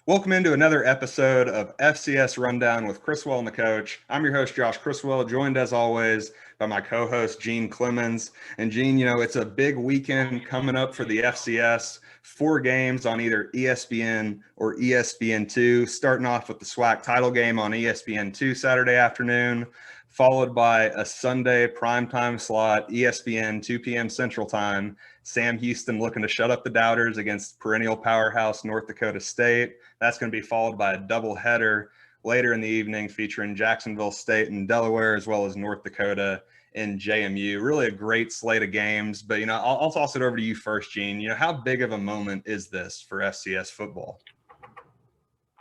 Welcome into another episode of FCS Rundown with Chriswell and the coach. I'm your host, Josh Chriswell, joined as always by my co-host, Gene Clemens. And Gene, it's a big weekend coming up for the FCS. 4 games on either ESPN or ESPN2, starting off with the SWAC title game on ESPN2 Saturday afternoon, followed by a Sunday primetime slot, ESPN, 2 p.m. Central Time. Sam Houston looking to shut up the doubters against perennial powerhouse North Dakota State. That's going to be followed by a doubleheader later in the evening featuring Jacksonville State and Delaware, as well as North Dakota and JMU. Really a great slate of games. But, I'll toss it over to you first, Gene. How big of a moment is this for FCS football?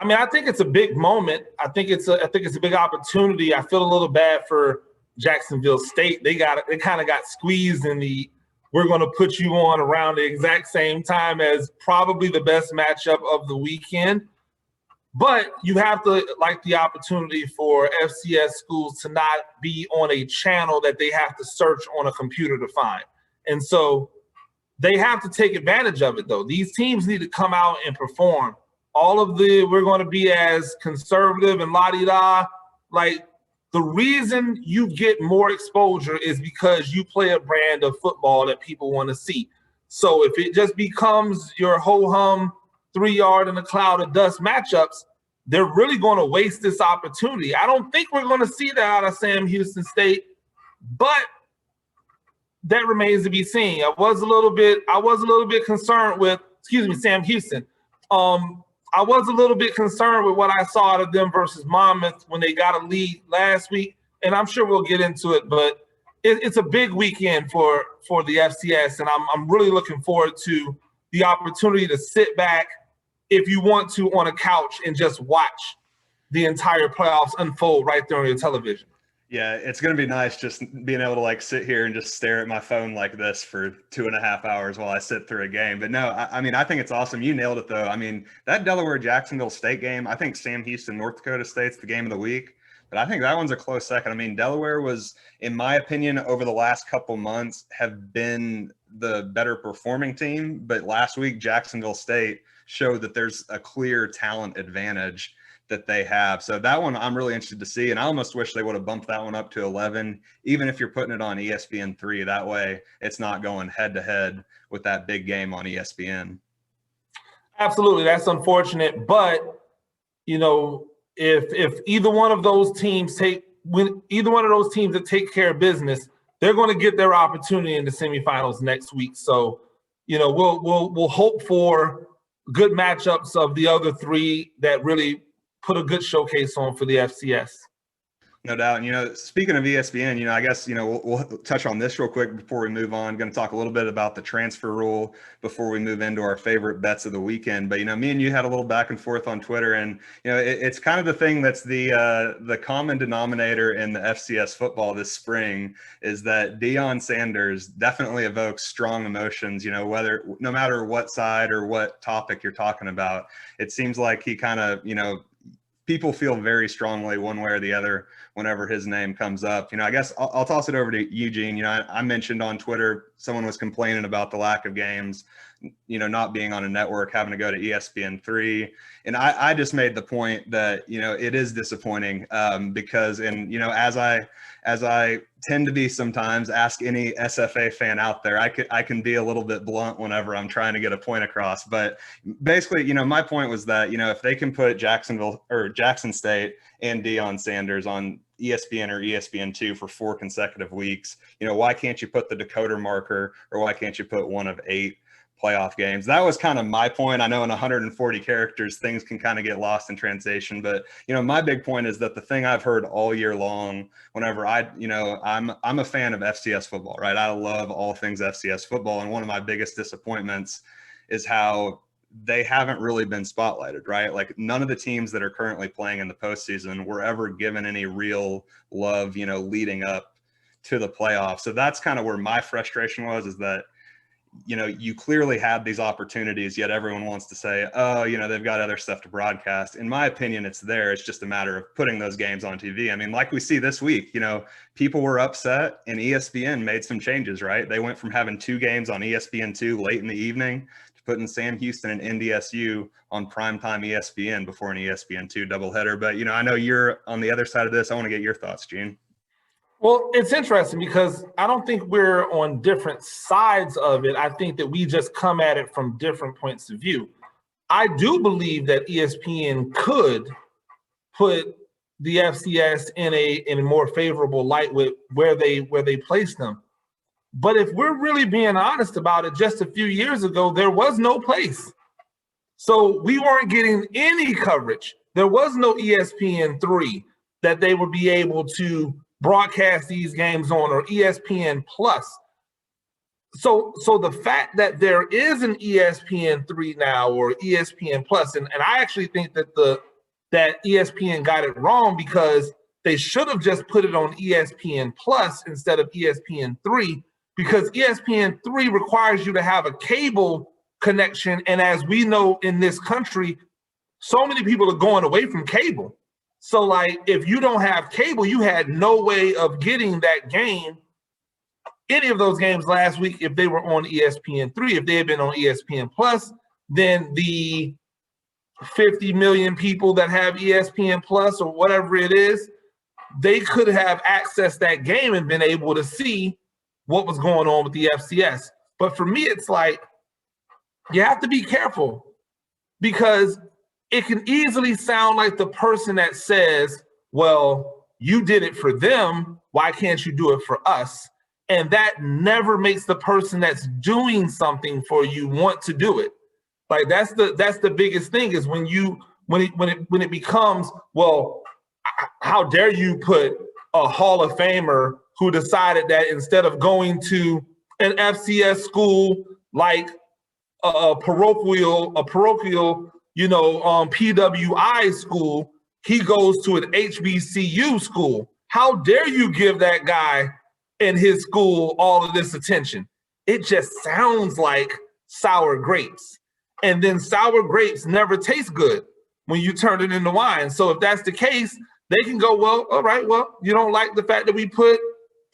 I think it's a big moment. I think it's a big opportunity. I feel a little bad for Jacksonville State. They kind of got squeezed in the we're going to put you on around the exact same time as probably the best matchup of the weekend. But you have to like the opportunity for FCS schools to not be on a channel that they have to search on a computer to find. And so they have to take advantage of it, though. These teams need to come out and perform. All of we're going to be as conservative and la-di-da, like the reason you get more exposure is because you play a brand of football that people want to see. So if it just becomes your ho-hum 3-yard in a cloud of dust matchups, they're really going to waste this opportunity. I don't think we're going to see that out of Sam Houston State, but that remains to be seen. I was a little bit concerned with, Sam Houston. I was a little bit concerned with what I saw out of them versus Monmouth when they got a lead last week, and I'm sure we'll get into it, but it's a big weekend for the FCS, and I'm really looking forward to the opportunity to sit back, if you want to, on a couch and just watch the entire playoffs unfold right there on your television. Yeah, it's going to be nice just being able to sit here and just stare at my phone like this for 2.5 hours while I sit through a game. But no, I think it's awesome. You nailed it, though. That Delaware-Jacksonville State game, I think Sam Houston, North Dakota State's the game of the week. But I think that one's a close second. Delaware was, in my opinion, over the last couple months have been the better performing team. But last week, Jacksonville State showed that there's a clear talent advantage that they have. So that one I'm really interested to see. And I almost wish they would have bumped that one up to 11, even if you're putting it on ESPN3. That way it's not going head to head with that big game on ESPN. Absolutely. That's unfortunate. But, if either one of those teams that take care of business, they're going to get their opportunity in the semifinals next week. So, we'll hope for good matchups of the other 3 that really put a good showcase on for the FCS. No doubt. And, speaking of ESPN, I guess, we'll touch on this real quick before we move on. Going to talk a little bit about the transfer rule before we move into our favorite bets of the weekend. But, me and you had a little back and forth on Twitter, and, it's kind of the thing that's the common denominator in the FCS football this spring is that Deion Sanders definitely evokes strong emotions, no matter what side or what topic you're talking about. It seems like he kind of, people feel very strongly one way or the other whenever his name comes up. I guess I'll toss it over to Eugene. I mentioned on Twitter, someone was complaining about the lack of games, not being on a network, having to go to ESPN3. And I just made the point that, it is disappointing because, as I tend to be sometimes, ask any SFA fan out there, I can be a little bit blunt whenever I'm trying to get a point across. But basically, my point was that, if they can put Jackson State and Deion Sanders on ESPN or ESPN2 for 4 consecutive weeks, why can't you put the Dakota marker, or why can't you put one of 8 playoff games? That was kind of my point. I know in 140 characters, things can kind of get lost in translation, but my big point is that the thing I've heard all year long, whenever I'm a fan of FCS football, right? I love all things FCS football. And one of my biggest disappointments is how they haven't really been spotlighted, right? Like none of the teams that are currently playing in the postseason were ever given any real love, leading up to the playoffs. So that's kind of where my frustration was, is that you clearly had these opportunities, yet everyone wants to say, oh, they've got other stuff to broadcast. In my opinion, it's there. It's just a matter of putting those games on TV. Like we see this week, people were upset and ESPN made some changes, right? They went from having 2 games on ESPN2 late in the evening to putting Sam Houston and NDSU on primetime ESPN before an ESPN2 doubleheader. But, I know you're on the other side of this. I want to get your thoughts, Gene. Well, it's interesting because I don't think we're on different sides of it. I think that we just come at it from different points of view. I do believe that ESPN could put the FCS in a more favorable light with where they place them. But if we're really being honest about it, just a few years ago, there was no place. So we weren't getting any coverage. There was no ESPN3 that they would be able to broadcast these games on, or ESPN Plus. So the fact that there is an ESPN3 now, or ESPN Plus, and I actually think that ESPN got it wrong, because they should have just put it on ESPN Plus instead of ESPN3, because ESPN3 requires you to have a cable connection. And as we know in this country, so many people are going away from cable. So like, if you don't have cable, you had no way of getting that game, any of those games last week, if they were on ESPN3. If they had been on ESPN Plus, then the 50 million people that have ESPN Plus or whatever it is, they could have accessed that game and been able to see what was going on with the FCS. But for me, it's like, you have to be careful, because it can easily sound like the person that says, well, you did it for them, why can't you do it for us? And that never makes the person that's doing something for you want to do it. Like, that's the biggest thing, is when it becomes, well, how dare you put a Hall of Famer who decided that instead of going to an FCS school like a parochial, PWI school, he goes to an HBCU school. How dare you give that guy and his school all of this attention? It just sounds like sour grapes. And then sour grapes never taste good when you turn it into wine. So if that's the case, they can go, well, all right, well, you don't like the fact that we put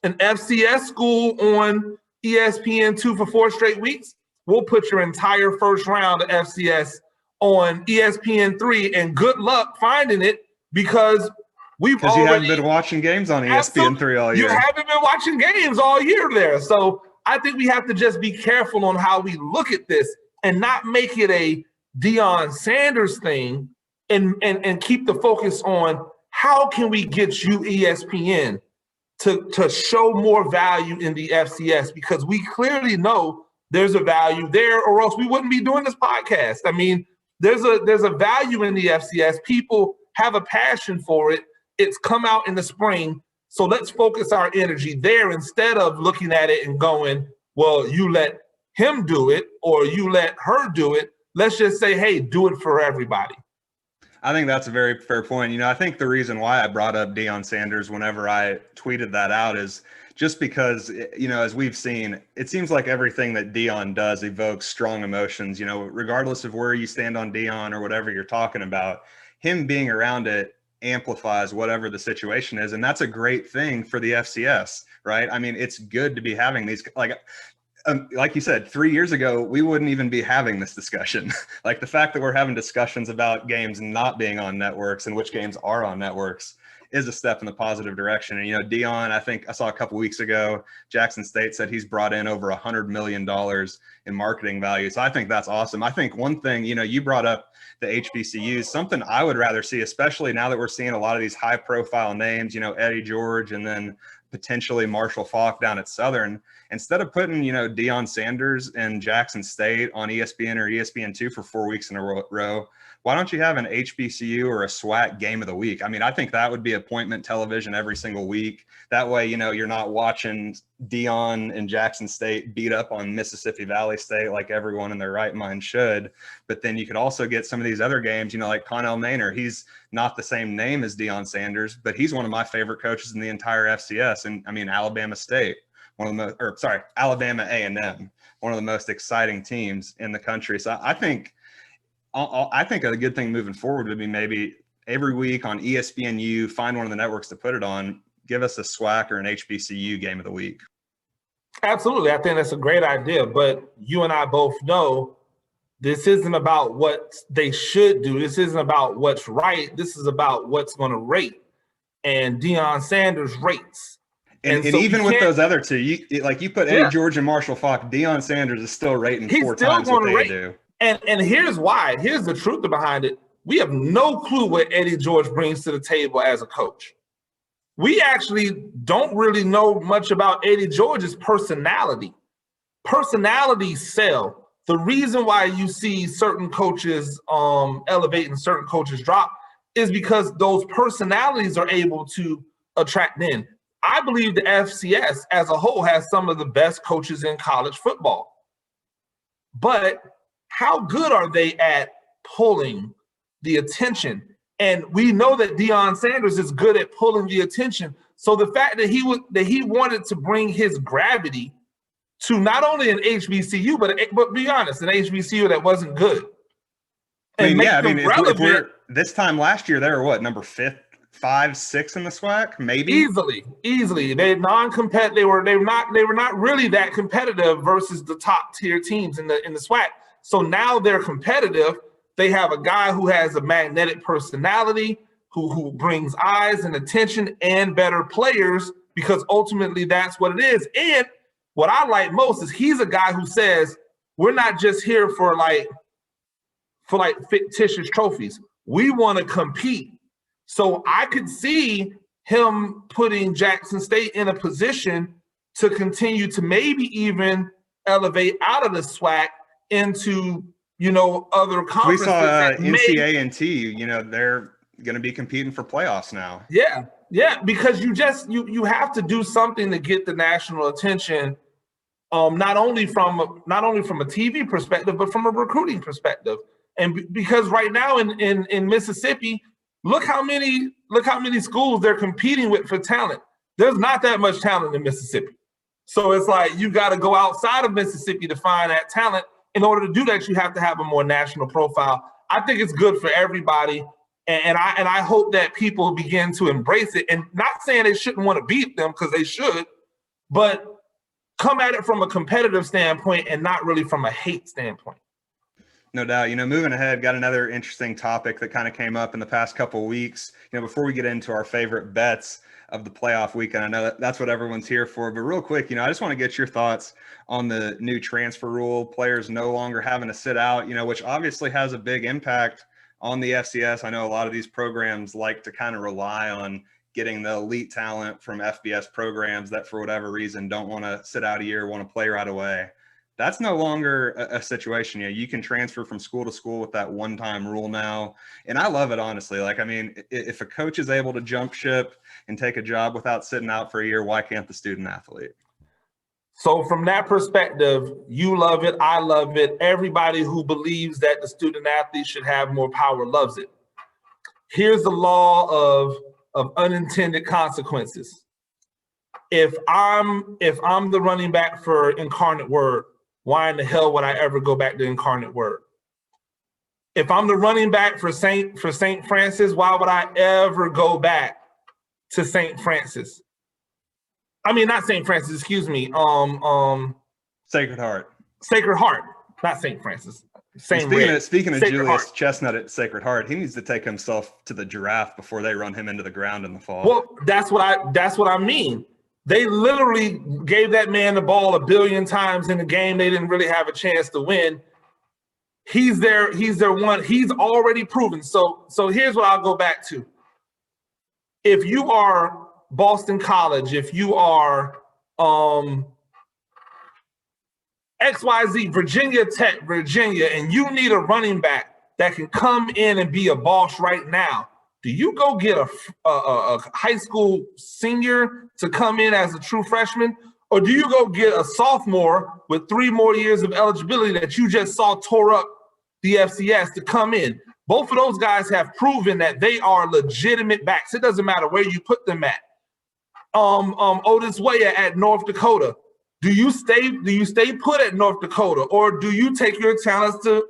an FCS school on ESPN2 for 4 straight weeks? We'll put your entire first round of FCS on ESPN3, and good luck finding it, because you haven't been watching games on ESPN3 all year. You haven't been watching games all year there. So I think we have to just be careful on how we look at this, and not make it a Deion Sanders thing, and keep the focus on how can we get you, ESPN, to show more value in the FCS, because we clearly know there's a value there, or else we wouldn't be doing this podcast. I mean, there's a value in the FCS. People have a passion for it. It's come out in the spring. So let's focus our energy there, instead of looking at it and going, well, you let him do it or you let her do it. Let's just say, hey, do it for everybody. I think that's a very fair point. I think the reason why I brought up Deion Sanders whenever I tweeted that out is just because, as we've seen, it seems like everything that Deion does evokes strong emotions, regardless of where you stand on Deion or whatever you're talking about. Him being around it amplifies whatever the situation is. And that's a great thing for the FCS, right? I mean, it's good to be having these, like you said, 3 years ago, we wouldn't even be having this discussion. Like, the fact that we're having discussions about games not being on networks and which games are on networks is a step in the positive direction. And, Deion, I think I saw a couple weeks ago, Jackson State said he's brought in over $100 million in marketing value. So I think that's awesome. I think one thing, you brought up the HBCUs, something I would rather see, especially now that we're seeing a lot of these high profile names, Eddie George, and then potentially Marshall Faulk down at Southern. Instead of putting, Deion Sanders and Jackson State on ESPN or ESPN2 for 4 weeks in a row, why don't you have an HBCU or a SWAC game of the week? I mean, I think that would be appointment television every single week. That way, you're not watching Deion and Jackson State beat up on Mississippi Valley State like everyone in their right mind should. But then you could also get some of these other games, like Connell Maynor. He's not the same name as Deion Sanders, but he's one of my favorite coaches in the entire FCS. And I mean, Alabama State, Alabama A&M, one of the most exciting teams in the country. So I think a good thing moving forward would be maybe every week on ESPNU, find one of the networks to put it on, give us a SWAC or an HBCU game of the week. Absolutely. I think that's a great idea. But you and I both know This isn't about what they should do. This isn't about what's right. This is about what's going to rate. And Deion Sanders rates. And so even with those other two, you put Eddie George and Marshall Faulk, Deion Sanders is still rating four times what they do. And here's why. Here's the truth behind it. We have no clue what Eddie George brings to the table as a coach. We actually don't really know much about Eddie George's personality. Personalities sell. The reason why you see certain coaches elevate and certain coaches drop is because those personalities are able to attract in. I believe the FCS as a whole has some of the best coaches in college football. But how good are they at pulling the attention? And we know that Deion Sanders is good at pulling the attention. So the fact that he wanted to bring his gravity to not only an HBCU, but be honest, an HBCU that wasn't good. If we're this time last year, they were what, number 5, 6 in the SWAC, maybe easily. They're non-competitive. They were not really that competitive versus the top tier teams in the SWAC. So now they're competitive. They have a guy who has a magnetic personality, who brings eyes and attention and better players, because ultimately that's what it is. And what I like most is he's a guy who says, we're not just here for fictitious trophies. We want to compete. So I could see him putting Jackson State in a position to continue to maybe even elevate out of the SWAC into, other conferences. We saw NCA&T, they're going to be competing for playoffs now. Yeah, because you have to do something to get the national attention, not only from a TV perspective, but from a recruiting perspective. And because right now in Mississippi, look how many schools they're competing with for talent. There's not that much talent in Mississippi. So it's like you got to go outside of Mississippi to find that talent. In order to do that, you have to have a more national profile. I think it's good for everybody. And I hope that people begin to embrace it. And not saying they shouldn't want to beat them, because they should, but come at it from a competitive standpoint and not really from a hate standpoint. No doubt. Moving ahead, got another interesting topic that kind of came up in the past couple of weeks. Before we get into our favorite bets of the playoff weekend, I know that's what everyone's here for. But real quick, I just want to get your thoughts on the new transfer rule, players no longer having to sit out, which obviously has a big impact on the FCS. I know a lot of these programs like to kind of rely on getting the elite talent from FBS programs that for whatever reason don't want to sit out a year, want to play right away. That's no longer a situation. You can transfer from school to school with that one-time rule now. And I love it, honestly. If a coach is able to jump ship and take a job without sitting out for a year, why can't the student athlete? So from that perspective, you love it. I love it. Everybody who believes that the student athlete should have more power loves it. Here's the law of unintended consequences. If I'm the running back for Incarnate Word, why in the hell would I ever go back to Incarnate Word? If I'm the running back for St. Francis, why would I ever go back to St. Francis? I mean, not St. Francis, excuse me. Sacred Heart. Sacred Heart, not St. Francis. Speaking of Sacred Julius Heart. Chestnut at Sacred Heart, he needs to take himself to the giraffe before they run him into the ground in the fall. Well, that's what I mean. They literally gave that man the ball 1 billion times in the game. They didn't really have a chance to win. He's their one. He's already proven. So here's what I'll go back to. If you are Boston College, if you are XYZ, Virginia Tech, Virginia, and you need a running back that can come in and be a boss right now, do you go get a high school senior to come in as a true freshman? Or do you go get a sophomore with 3 more years of eligibility that you just saw tore up the FCS to come in? Both of those guys have proven that they are legitimate backs. It doesn't matter where you put them at. Otis Weah at North Dakota. Do you stay put at North Dakota, or do you take your talents to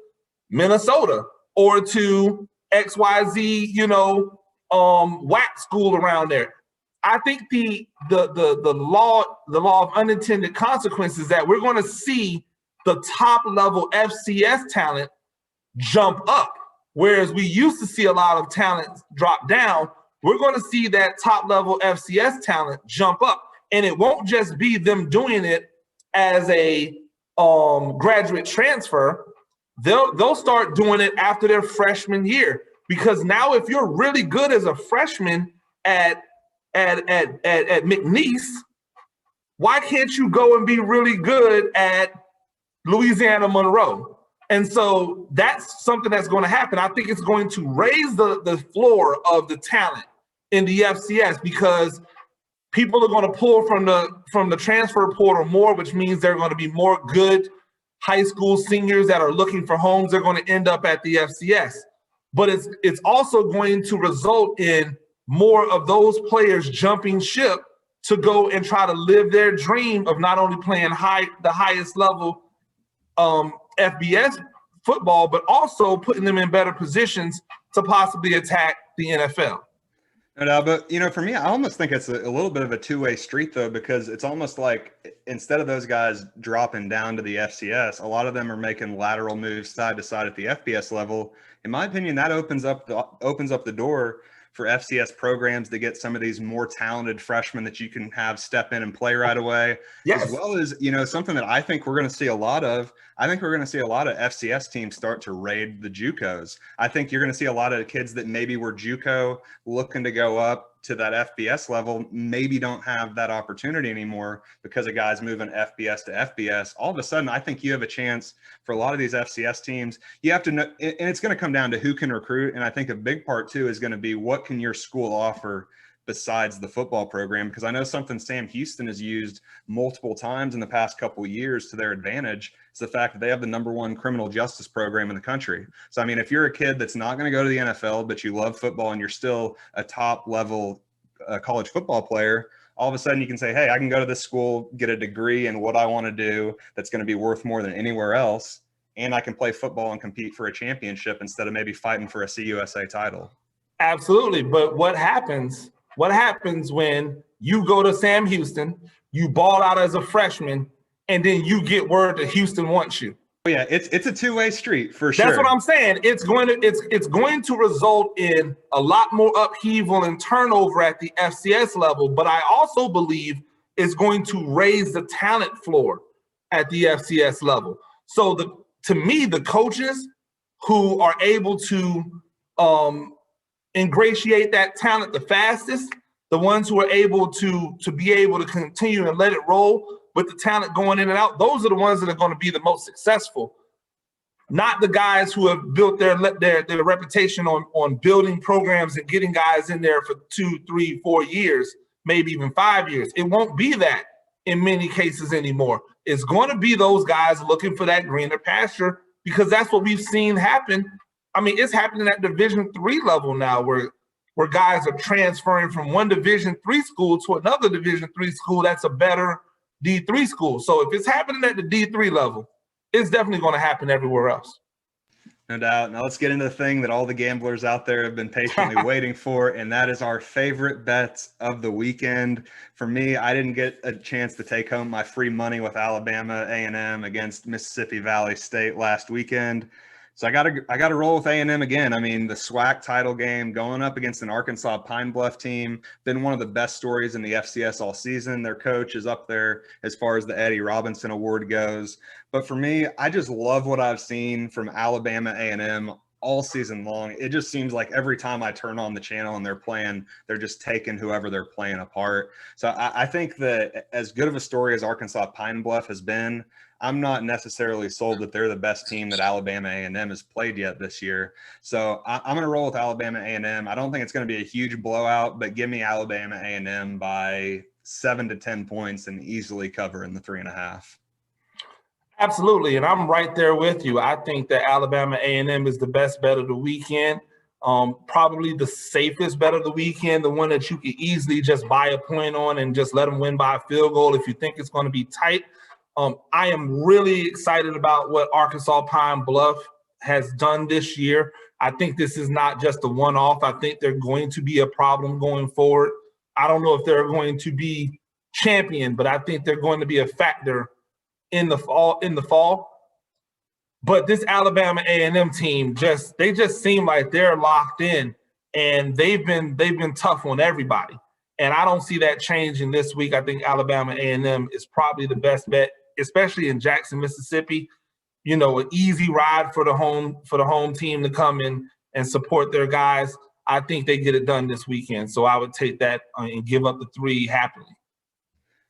Minnesota or to XYZ, WAC school around there? I think the law of unintended consequences, that we're going to see the top level FCS talent jump up. Whereas we used to see a lot of talent drop down, we're going to see that top-level FCS talent jump up. And it won't just be them doing it as a graduate transfer. They'll start doing it after their freshman year. Because now if you're really good as a freshman at McNeese, why can't you go and be really good at Louisiana Monroe? And so that's something that's going to happen. I think it's going to raise the floor of the talent in the FCS because people are going to pull from the transfer portal more, which means there are going to be more good high school seniors that are looking for homes. They're going to end up at the FCS. But it's also going to result in more of those players jumping ship to go and try to live their dream of not only playing the highest level FBS football, but also putting them in better positions to possibly attack the NFL. No, but for me, I almost think it's a little bit of a two-way street though, because it's almost like instead of those guys dropping down to the FCS, a lot of them are making lateral moves side to side at the FBS level. In my opinion, that opens up the door for FCS programs to get some of these more talented freshmen that you can have step in and play right away. Yes. As well as, something that I think we're going to see a lot of. I think we're going to see a lot of FCS teams start to raid the JUCOs. I think you're going to see a lot of kids that maybe were JUCO looking to go up to that FBS level, maybe don't have that opportunity anymore because of guys moving FBS to FBS. All of a sudden, I think you have a chance for a lot of these FCS teams. You have to know, and it's going to come down to who can recruit. And I think a big part too is going to be what can your school offer besides the football program? Because I know something Sam Houston has used multiple times in the past couple of years to their advantage is the fact that they have the #1 criminal justice program in the country. So, I mean, if you're a kid that's not going to go to the NFL, but you love football and you're still a top level college football player, all of a sudden you can say, hey, I can go to this school, get a degree in what I want to do that's going to be worth more than anywhere else. And I can play football and compete for a championship instead of maybe fighting for a CUSA title. Absolutely. But what happens when you go to Sam Houston, you ball out as a freshman, and then you get word that Houston wants you? Yeah, it's a two-way street for sure. That's what I'm saying. It's going to result in a lot more upheaval and turnover at the FCS level, but I also believe it's going to raise the talent floor at the FCS level. So to me, the coaches who are able to ingratiate that talent the fastest, the ones who are able to be able to continue and let it roll with the talent going in and out, those are the ones that are going to be the most successful. Not the guys who have built their reputation on building programs and getting guys in there for 2, 3, 4 years, maybe even 5 years. It won't be that in many cases anymore. It's going to be those guys looking for that greener pasture because that's what we've seen happen. I mean, it's happening at Division III level now where guys are transferring from one Division III school to another Division III school that's a better D3 school. So if it's happening at the D3 level, it's definitely going to happen everywhere else. No doubt. Now let's get into the thing that all the gamblers out there have been patiently waiting for, and that is our favorite bets of the weekend. For me, I didn't get a chance to take home my free money with Alabama A&M against Mississippi Valley State last weekend. So I got to roll with A&M again. I mean, the SWAC title game going up against an Arkansas Pine Bluff team, been one of the best stories in the FCS all season. Their coach is up there as far as the Eddie Robinson Award goes. But for me, I just love what I've seen from Alabama A&M all season long. It just seems like every time I turn on the channel and they're playing, they're just taking whoever they're playing apart. So I think that as good of a story as Arkansas Pine Bluff has been, I'm not necessarily sold that they're the best team that Alabama A&M has played yet this year. So I'm going to roll with Alabama A&M. I don't think it's going to be a huge blowout, but give me Alabama A&M by 7 to 10 points and easily cover in the 3.5. Absolutely, and I'm right there with you. I think that Alabama A&M is the best bet of the weekend. Probably the safest bet of the weekend, the one that you could easily just buy a point on and just let them win by a field goal if you think it's going to be tight. I am really excited about what Arkansas Pine Bluff has done this year. I think this is not just a one-off. I think they're going to be a problem going forward. I don't know if they're going to be champion, but I think they're going to be a factor in the fall. But this Alabama A&M team just seem like they're locked in, and they've been tough on everybody. And I don't see that changing this week. I think Alabama A&M is probably the best bet, especially in Jackson, Mississippi. An easy ride for the home team to come in and support their guys. I think they get it done this weekend. So I would take that and give up the 3 happily.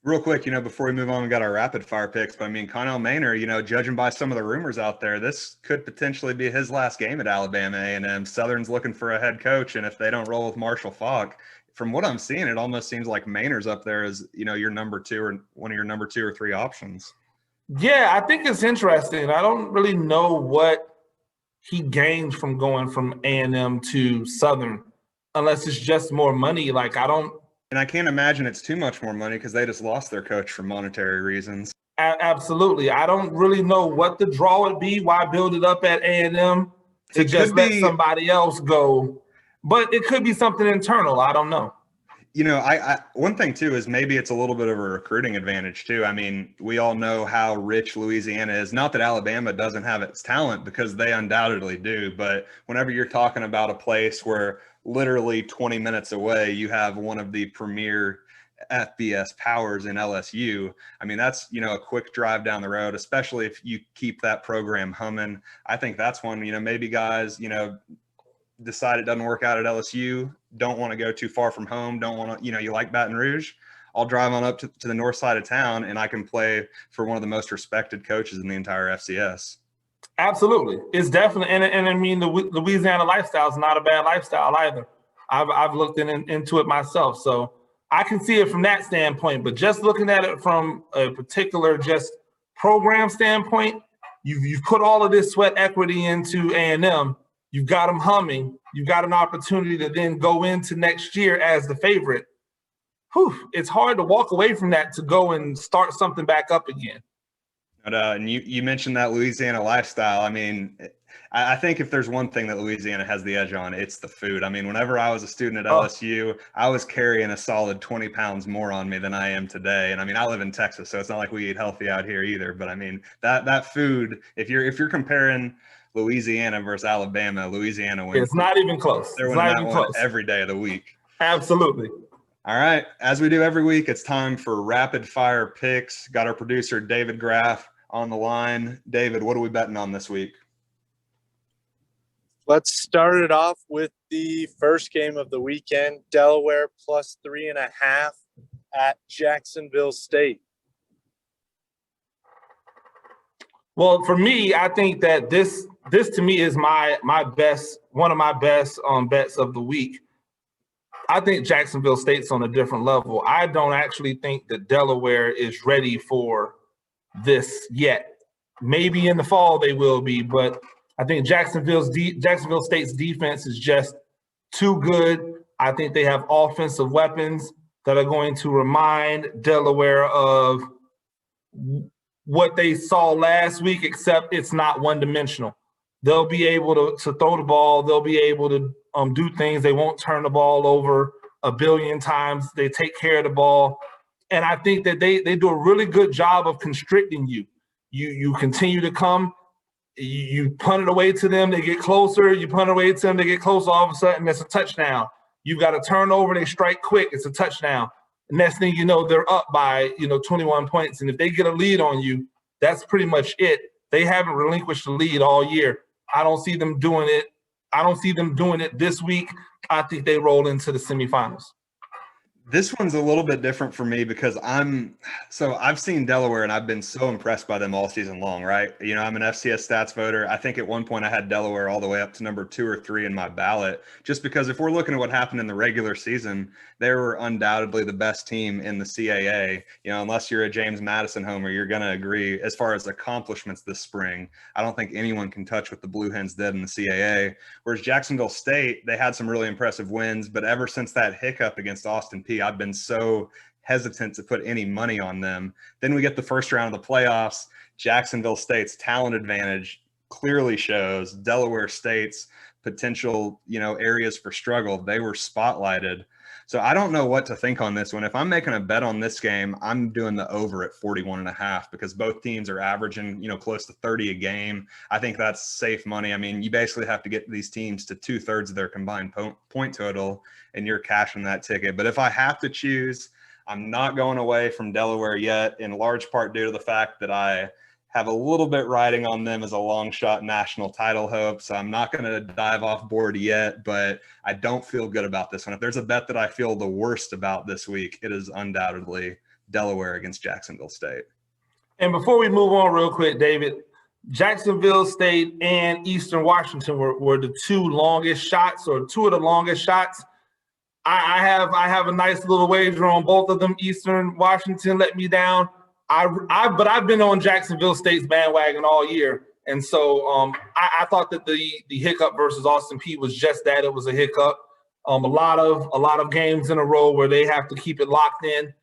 Real quick, before we move on, we got our rapid fire picks. But I mean, Connell Maynard, judging by some of the rumors out there, this could potentially be his last game at Alabama A&M. Southern's looking for a head coach, and if they don't roll with Marshall Faulk, from what I'm seeing, it almost seems like Maynard's up there as your number 2 or one of your number 2 or 3 options. Yeah, I think it's interesting. I don't really know what he gained from going from A&M to Southern, unless it's just more money. And I can't imagine it's too much more money because they just lost their coach for monetary reasons. Absolutely. I don't really know what the draw would be. Why build it up at A&M to just let somebody else go? But it could be something internal. I don't know. I one thing too is maybe it's a little bit of a recruiting advantage too. I mean, we all know how rich Louisiana is. Not that Alabama doesn't have its talent, because they undoubtedly do. But whenever you're talking about a place where literally 20 minutes away you have one of the premier FBS powers in LSU, I mean, that's, a quick drive down the road, especially if you keep that program humming. I think that's one, maybe guys, decide it doesn't work out at LSU, don't want to go too far from home, don't want to, you like Baton Rouge, I'll drive on up to the north side of town and I can play for one of the most respected coaches in the entire FCS. Absolutely. It's definitely, and I mean, the Louisiana lifestyle is not a bad lifestyle either. I've looked into it myself, so I can see it from that standpoint. But just looking at it from a particular just program standpoint, you've put all of this sweat equity into A&M. You've got them humming. You've got an opportunity to then go into next year as the favorite. It's hard to walk away from that to go and start something back up again. And you mentioned that Louisiana lifestyle. I mean, I think if there's one thing that Louisiana has the edge on, it's the food. I mean, whenever I was a student at LSU, I was carrying a solid 20 pounds more on me than I am today. And I mean, I live in Texas, so it's not like we eat healthy out here either. But I mean, that food, if you're comparing Louisiana versus Alabama, Louisiana wins. It's not even close. They're winning that one every day of the week. Absolutely. All right. As we do every week, it's time for rapid fire picks. Got our producer, David Graff, on the line. David, what are we betting on this week? Let's start it off with the first game of the weekend, Delaware plus 3.5 at Jacksonville State. Well, for me, I think that this to me is my best, one of my best bets of the week. I think Jacksonville State's on a different level. I don't actually think that Delaware is ready for this yet. Maybe in the fall they will be, but I think Jacksonville State's defense is just too good. I think they have offensive weapons that are going to remind Delaware of what they saw last week, except it's not one-dimensional. They'll be able to throw the ball. They'll be able to do things. They won't turn the ball over a billion times. They take care of the ball. And I think that they do a really good job of constricting you. You continue to come. You punt it away to them. They get closer. You punt it away to them. They get closer. All of a sudden, it's a touchdown. You've got a turnover. They strike quick. It's a touchdown. The next thing you know, they're up by 21 points. And if they get a lead on you, that's pretty much it. They haven't relinquished the lead all year. I don't see them doing it. I don't see them doing it this week. I think they roll into the semifinals. This one's a little bit different for me because I've seen Delaware and I've been so impressed by them all season long, right? I'm an FCS stats voter. I think at one point I had Delaware all the way up to number 2 or 3 in my ballot, just because if we're looking at what happened in the regular season, they were undoubtedly the best team in the CAA. Unless you're a James Madison homer, you're going to agree as far as accomplishments this spring. I don't think anyone can touch what the Blue Hens did in the CAA. Whereas Jacksonville State, they had some really impressive wins, but ever since that hiccup against Austin Peay, I've been so hesitant to put any money on them. Then we get the first round of the playoffs. Jacksonville State's talent advantage clearly shows. Delaware State's potential, areas for struggle, they were spotlighted. So I don't know what to think on this one. If I'm making a bet on this game, I'm doing the over at 41.5 because both teams are averaging, close to 30 a game. I think that's safe money. I mean, you basically have to get these teams to 2/3 of their combined point total, and you're cashing that ticket. But if I have to choose, I'm not going away from Delaware yet, in large part due to the fact that I have a little bit riding on them as a long shot national title hope. So I'm not going to dive off board yet, but I don't feel good about this one. If there's a bet that I feel the worst about this week, it is undoubtedly Delaware against Jacksonville State. And before we move on real quick, David, Jacksonville State and Eastern Washington were the two longest shots, or two of the longest shots. I have a nice little wager on both of them. Eastern Washington let me down. But I've been on Jacksonville State's bandwagon all year, and so I thought that the hiccup versus Austin Peay was just that. It was a hiccup. A lot of games in a row where they have to keep it locked in.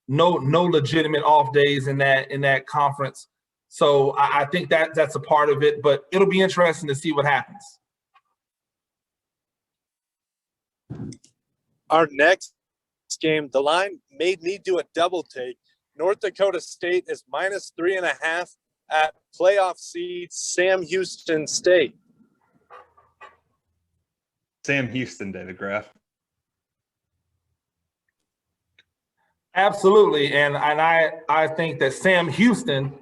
No legitimate off days in that conference. So I think that's a part of it. But it'll be interesting to see what happens. Our next game, the line made me do a double take. North Dakota State is -3.5 at playoff seed Sam Houston State. Sam Houston, David Graff. Absolutely, and I think that Sam Houston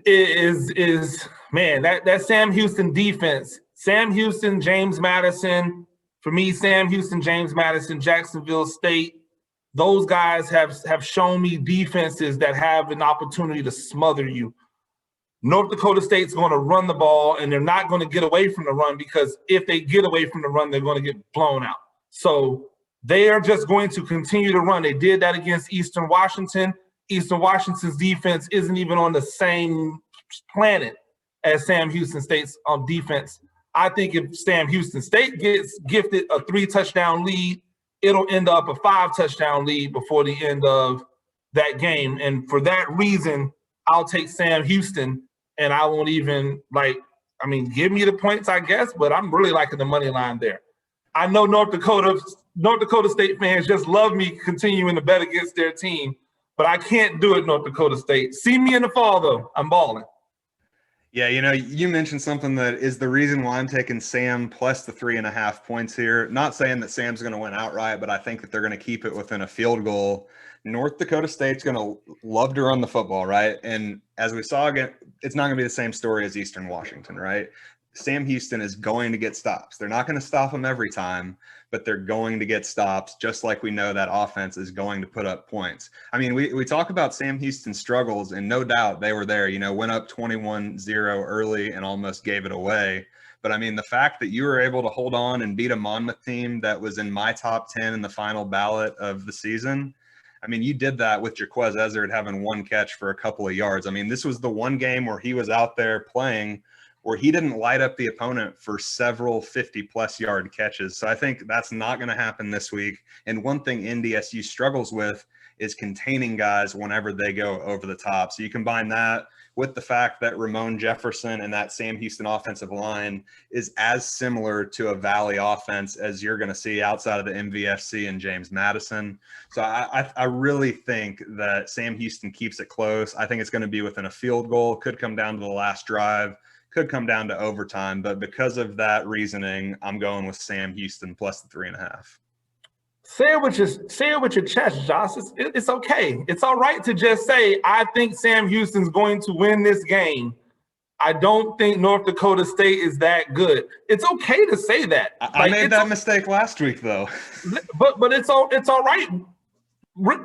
is man, that Sam Houston defense. Sam Houston, James Madison. For me, Sam Houston, James Madison, Jacksonville State. Those guys have shown me defenses that have an opportunity to smother you. North Dakota State's going to run the ball, and they're not going to get away from the run, because if they get away from the run, they're going to get blown out. So they are just going to continue to run. They did that against Eastern Washington. Eastern Washington's defense isn't even on the same planet as Sam Houston State's defense. I think if Sam Houston State gets gifted a 3-touchdown lead, it'll end up a 5-touchdown lead before the end of that game. And for that reason, I'll take Sam Houston, and I won't even give me the points, I guess, but I'm really liking the money line there. I know North Dakota State fans just love me continuing to bet against their team, but I can't do it, North Dakota State. See me in the fall, though. I'm balling. Yeah, you mentioned something that is the reason why I'm taking Sam plus the 3.5 points here. Not saying that Sam's going to win outright, but I think that they're going to keep it within a field goal. North Dakota State's going to love to run the football, right? And as we saw again, it's not going to be the same story as Eastern Washington, right? Sam Houston is going to get stops. They're not going to stop them every time, but they're going to get stops, just like we know that offense is going to put up points. I mean, we talk about Sam Houston's struggles, and no doubt they were there, went up 21-0 early and almost gave it away. But I mean, the fact that you were able to hold on and beat a Monmouth team that was in my top 10 in the final ballot of the season, I mean, you did that with Jaquez Ezzard having one catch for a couple of yards. I mean, this was the one game where he was out there playing where he didn't light up the opponent for several 50-plus yard catches. So I think that's not going to happen this week. And one thing NDSU struggles with is containing guys whenever they go over the top. So you combine that with the fact that Ramon Jefferson and that Sam Houston offensive line is as similar to a Valley offense as you're going to see outside of the MVFC and James Madison. So I really think that Sam Houston keeps it close. I think it's going to be within a field goal. Could come down to the last drive. Could come down to overtime, but because of that reasoning, I'm going with Sam Houston plus the 3.5. Say it with your chest, Josh. It's okay. It's all right to just say, I think Sam Houston's going to win this game. I don't think North Dakota State is that good. It's okay to say that. I made that mistake last week, though. But it's all right.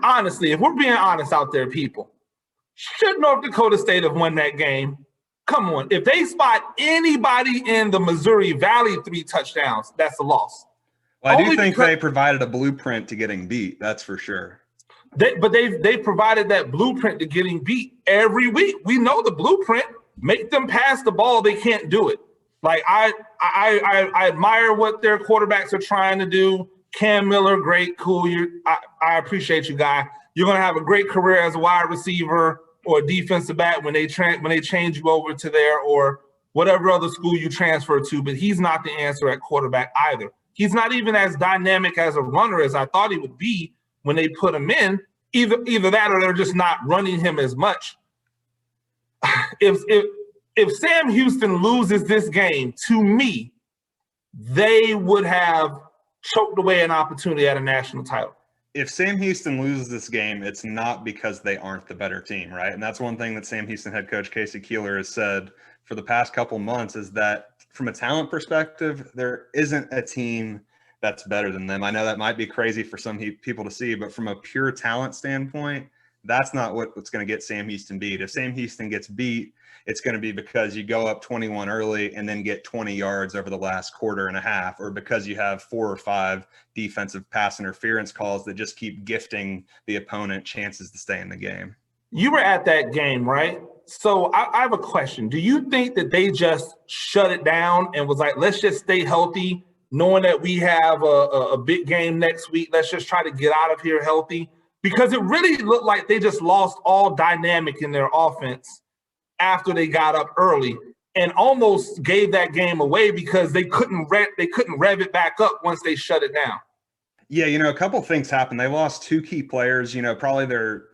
Honestly, if we're being honest out there, people, should North Dakota State have won that game? Come on. If they spot anybody in the Missouri Valley 3 touchdowns, that's a loss. Well, I do think they provided a blueprint to getting beat. That's for sure. But they've provided that blueprint to getting beat every week. We know the blueprint. Make them pass the ball. They can't do it. Like, I admire what their quarterbacks are trying to do. Cam Miller, great, cool. I appreciate you, guy. You're going to have a great career as a wide receiver or a defensive back when they change you over to there, or whatever other school you transfer to, but he's not the answer at quarterback either. He's not even as dynamic as a runner as I thought he would be when they put him in. Either that or they're just not running him as much. If Sam Houston loses this game, to me, they would have choked away an opportunity at a national title. If Sam Houston loses this game, it's not because they aren't the better team, right? And that's one thing that Sam Houston head coach Casey Keeler has said for the past couple months is that from a talent perspective, there isn't a team that's better than them. I know that might be crazy for some people to see, but from a pure talent standpoint, that's not what's going to get Sam Houston beat. If Sam Houston gets beat, it's going to be because you go up 21 early and then get 20 yards over the last quarter and a half, or because you have 4 or 5 defensive pass interference calls that just keep gifting the opponent chances to stay in the game. You were at that game, right? So I have a question. Do you think that they just shut it down and was like, let's just stay healthy, knowing that we have a big game next week? Let's just try to get out of here healthy? Because it really looked like they just lost all dynamic in their offense after they got up early and almost gave that game away because they couldn't rev it back up once they shut it down. Yeah, a couple of things happened. They lost 2 key players, probably their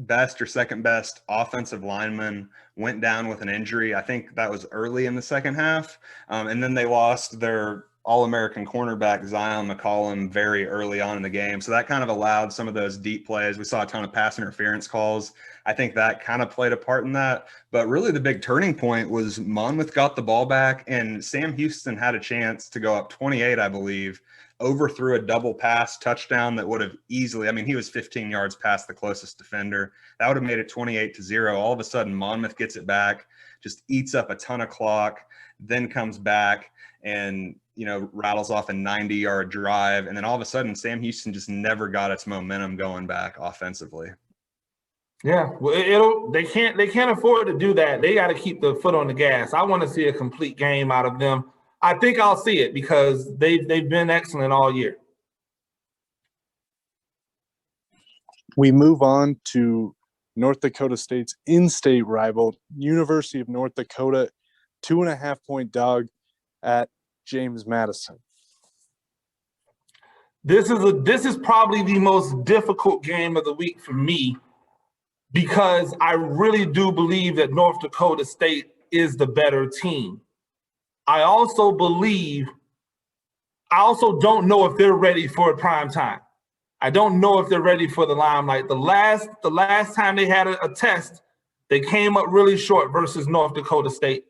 best or second best offensive lineman went down with an injury. I think that was early in the second half. And then they lost their All-American cornerback, Zion McCollum, very early on in the game. So that kind of allowed some of those deep plays. We saw a ton of pass interference calls. I think that kind of played a part in that. But really the big turning point was Monmouth got the ball back, and Sam Houston had a chance to go up 28, I believe, overthrew a double pass touchdown that would have easily, he was 15 yards past the closest defender. That would have made it 28-0. All of a sudden, Monmouth gets it back, just eats up a ton of clock, then comes back and, rattles off a 90-yard drive. And then all of a sudden, Sam Houston just never got its momentum going back offensively. Yeah, well, they can't afford to do that. They got to keep the foot on the gas. I want to see a complete game out of them. I think I'll see it because they've been excellent all year. We move on to North Dakota State's in-state rival, University of North Dakota, 2.5-point dog at James Madison. This is probably the most difficult game of the week for me because I really do believe that North Dakota State is the better team. I also don't know if they're ready for prime time. I don't know if they're ready for the limelight. The last time they had a test, they came up really short versus North Dakota State.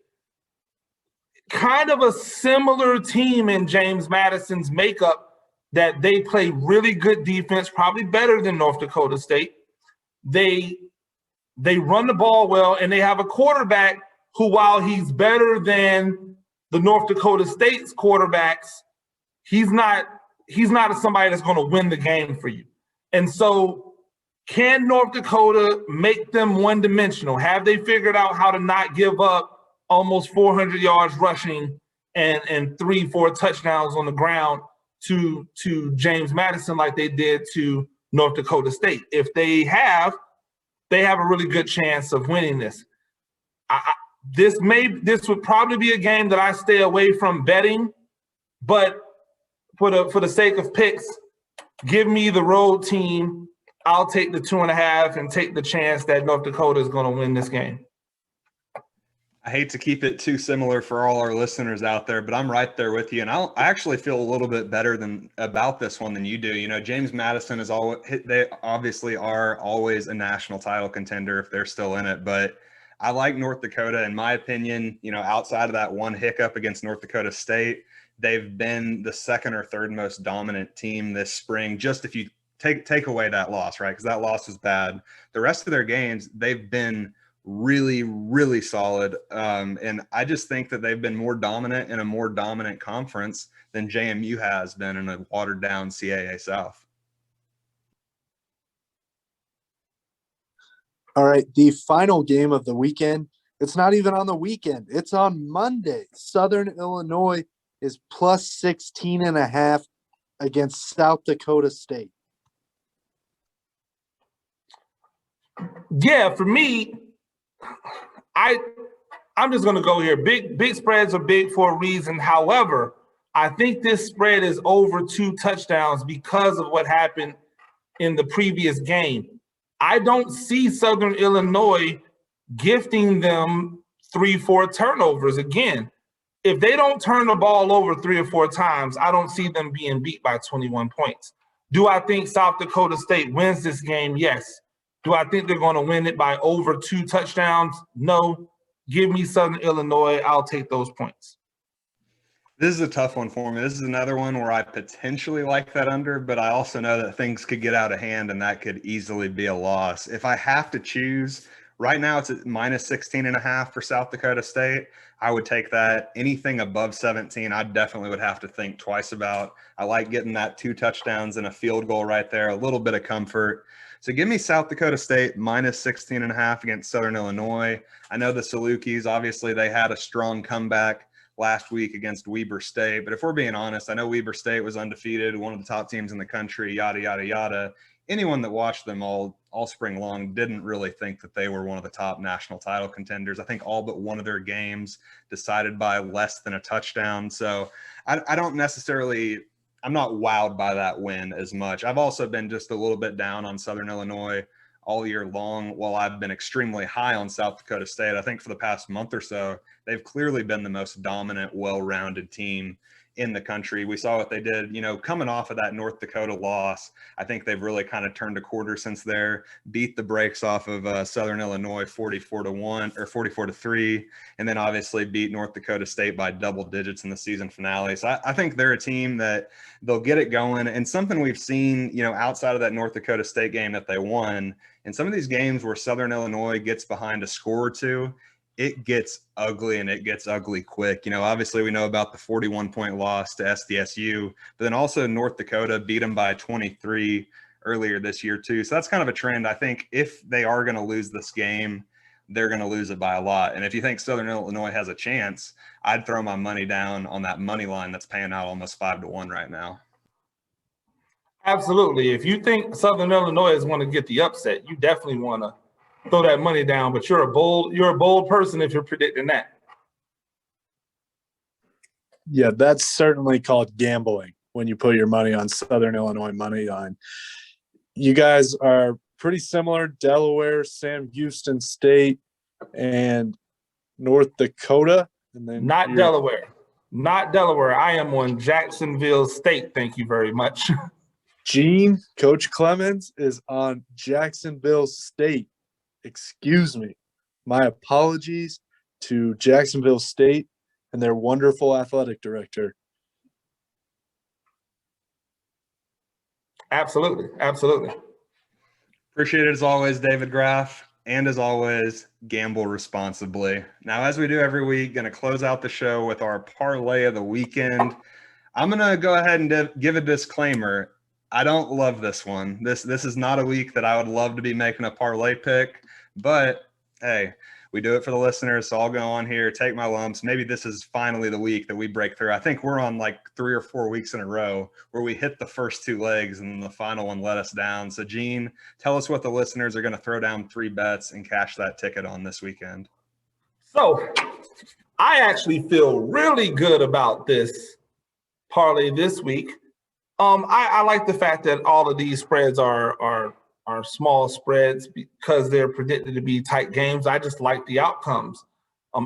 Kind of a similar team in James Madison's makeup that they play really good defense, probably better than North Dakota State. They run the ball well, and they have a quarterback who, while he's better than the North Dakota State's quarterbacks, he's not somebody that's going to win the game for you. And so can North Dakota make them one-dimensional? Have they figured out how to not give up almost 400 yards rushing and 3-4 touchdowns on the ground to James Madison like they did to North Dakota State? If they have a really good chance of winning this. This would probably be a game that I stay away from betting, but for the sake of picks, give me the road team. I'll take the 2.5 and take the chance that North Dakota is going to win this game. I hate to keep it too similar for all our listeners out there, but I'm right there with you. And I actually feel a little bit better about this one than you do. James Madison they obviously are always a national title contender if they're still in it, but I like North Dakota. In my opinion, outside of that one hiccup against North Dakota State, they've been the second or third most dominant team this spring. Just if you take away that loss, right? Because that loss was bad. The rest of their games, they've been really, really solid. And I just think that they've been more dominant in a more dominant conference than JMU has been in a watered down CAA South. All right, the final game of the weekend. It's not even on the weekend. It's on Monday. Southern Illinois is plus 16.5 against South Dakota State. Yeah, for me, I I'm just going to go here. Big spreads are big for a reason. However, I think this spread is over 2 touchdowns because of what happened in the previous game. I don't see Southern Illinois gifting them 3-4 turnovers again. If they don't turn the ball over 3 or 4 times, I don't see them being beat by 21 points. Do I think South Dakota State wins this game? Yes. Do I think they're going to win it by over 2 touchdowns? No. Give me Southern Illinois. I'll take those points. This is a tough one for me. This is another one where I potentially like that under, but I also know that things could get out of hand and that could easily be a loss. If I have to choose, right now it's at minus 16.5 for South Dakota State. I would take that. Anything above 17, I definitely would have to think twice about. I like getting that 2 touchdowns and a field goal right there, a little bit of comfort. So give me South Dakota State minus 16.5 against Southern Illinois. I know the Salukis, obviously they had a strong comeback last week against Weber State. But if we're being honest, I know Weber State was undefeated, one of the top teams in the country, yada, yada, yada. Anyone that watched them all spring long didn't really think that they were one of the top national title contenders. I think all but one of their games decided by less than a touchdown. So I don't necessarily – I'm not wowed by that win as much. I've also been just a little bit down on Southern Illinois all year long, while I've been extremely high on South Dakota State. I think for the past month or so, they've clearly been the most dominant, well-rounded team in the country. We saw what they did, coming off of that North Dakota loss. I think they've really kind of turned a quarter since there, beat the brakes off of Southern Illinois 44-1 or 44-3, and then obviously beat North Dakota State by double digits in the season finale. So I think they're a team that they'll get it going. And something we've seen, outside of that North Dakota State game that they won, in some of these games where Southern Illinois gets behind a score or two, it gets ugly, and it gets ugly quick. Obviously we know about the 41-point loss to SDSU, but then also North Dakota beat them by 23 earlier this year too. So that's kind of a trend. I think if they are going to lose this game, they're going to lose it by a lot. And if you think Southern Illinois has a chance, I'd throw my money down on that money line that's paying out almost 5-1 right now. Absolutely. If you think Southern Illinois is going to get the upset, you definitely want to throw that money down, but you're a bold person if you're predicting that. Yeah, that's certainly called gambling when you put your money on Southern Illinois money line. You guys are pretty similar. Delaware, Sam Houston State, and North Dakota. And then Not Delaware. I am on Jacksonville State. Thank you very much. Gene, Coach Clemens is on Jacksonville State. Excuse me. My apologies to Jacksonville State and their wonderful athletic director. Absolutely. Appreciate it as always, David Graff. And as always, gamble responsibly. Now, as we do every week, going to close out the show with our parlay of the weekend. I'm going to go ahead and give a disclaimer. I don't love this one. This is not a week that I would love to be making a parlay pick. But, hey, we do it for the listeners, so I'll go on here, take my lumps. Maybe this is finally the week that we break through. I think we're on like 3 or 4 weeks in a row where we hit the first 2 legs and then the final one let us down. So, Gene, tell us what the listeners are going to throw down 3 bets and cash that ticket on this weekend. So, I actually feel really good about this parlay this week. I like the fact that all of these spreads are small spreads because they're predicted to be tight games. I just like the outcomes.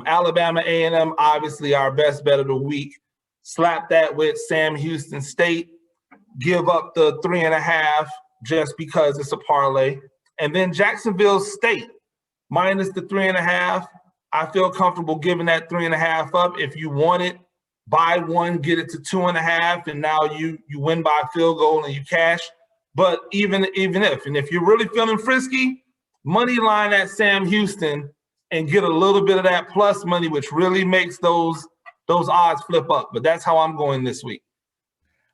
Alabama A&M, obviously our best bet of the week. Slap that with Sam Houston State. Give up the 3.5 just because it's a parlay. And then Jacksonville State, minus the 3.5. I feel comfortable giving that 3.5 up. If you want it, buy one, get it to 2.5, and now you win by a field goal and you cash. But even if you're really feeling frisky, money line at Sam Houston and get a little bit of that plus money, which really makes those odds flip up. But that's how I'm going this week.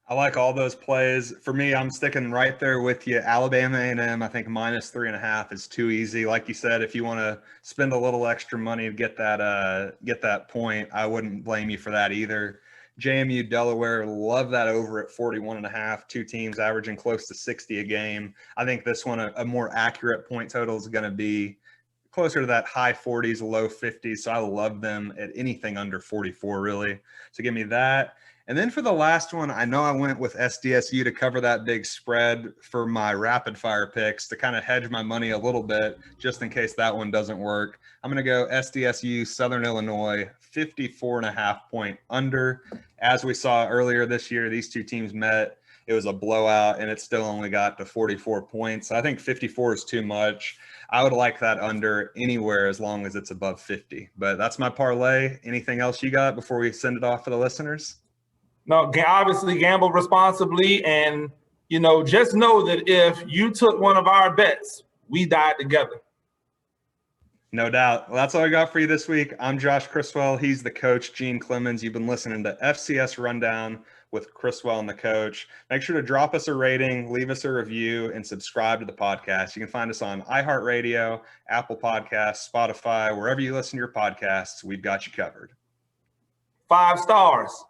I like all those plays. For me, I'm sticking right there with you. Alabama A&M, I think minus 3.5 is too easy. Like you said, if you want to spend a little extra money to get that point, I wouldn't blame you for that either. JMU, Delaware, love that over at 41.5. 2 teams averaging close to 60 a game. I think this one, a more accurate point total is going to be closer to that high 40s, low 50s. So I love them at anything under 44, really. So give me that. And then for the last one, I know I went with SDSU to cover that big spread for my rapid fire picks to kind of hedge my money a little bit, just in case that one doesn't work. I'm going to go SDSU, Southern Illinois, 54.5-point under. As we saw earlier this year, these two teams met. It was a blowout, and it still only got to 44 points. I think 54 is too much. I would like that under anywhere as long as it's above 50. But that's my parlay. Anything else you got before we send it off for the listeners? No, obviously gamble responsibly, and just know that if you took one of our bets, we died together. No doubt. Well, that's all I got for you this week. I'm Josh Criswell. He's the coach, Gene Clemens. You've been listening to FCS Rundown with Criswell and the coach. Make sure to drop us a rating, leave us a review, and subscribe to the podcast. You can find us on iHeartRadio, Apple Podcasts, Spotify, wherever you listen to your podcasts. We've got you covered. 5 stars.